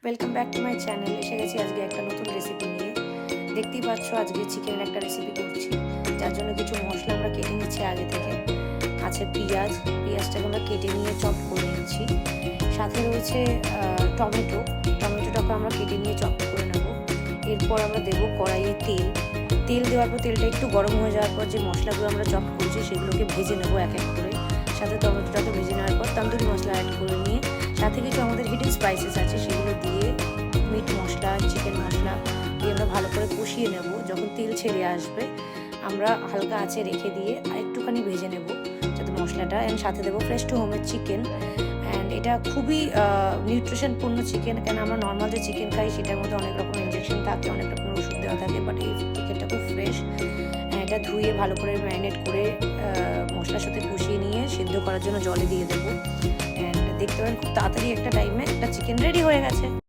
Welcome back to my channel. এসে গেছি আজকে একটা নতুন রেসিপি নিয়ে। দেখতেই পাচ্ছ আজকে চিকেনের একটা রেসিপি করছি, যার জন্য কিছু মশলা আমরা কেটে নিচ্ছি আগে থেকে। আছে পেঁয়াজটাকে আমরা কেটে নিয়ে চপ করে নিচ্ছি। সাথে রয়েছে টমেটোটাকে আমরা কেটে নিয়ে চপ করে নেব। এরপর আমরা দেবো কড়াইয়ে তেল দেওয়ার পর তেলটা একটু গরম হয়ে যাওয়ার পর যে মশলাগুলো আমরা চপ করেছি সেগুলোকে ভেজে নেবো এক এক করে। সাথে টমেটোটাকে ভেজে নেওয়ার পর তন্দুরি মশলা অ্যাড করে নিয়ে সাথে কিছু আমাদের হিডেন স্পাইসেস আছে সেগুলো দিয়ে মিট মশলা, চিকেন মশলা দিয়ে আমরা ভালো করে কষিয়ে নেব। যখন তেল ছেড়ে আসবে আমরা হালকা আঁচে রেখে দিয়ে আরেকটুখানি ভেজে নেব যাতে মশলাটা। অ্যান্ড সাথে দেবো ফ্রেশ টু হোমের চিকেন। অ্যান্ড এটা খুবই নিউট্রিশনপূর্ণ চিকেন, কেন আমরা নর্মাল যে চিকেন খাই সেটার মধ্যে অনেক রকম ইনজেকশন থাকে, অনেক রকমের ওষুধ দেওয়া থাকে, বাট এই চিকেনটা খুব ফ্রেশ। এটা ধুয়ে ভালো করে ম্যারিনেট করে মশলার সাথে কষিয়ে নিয়ে সিদ্ধ করার জন্য জলে দিয়ে দেবো। অ্যান্ড দেখতে পারেন খুব তাড়াতাড়ি একটা টাইমে একটা চিকেন রেডি হয়ে গেছে।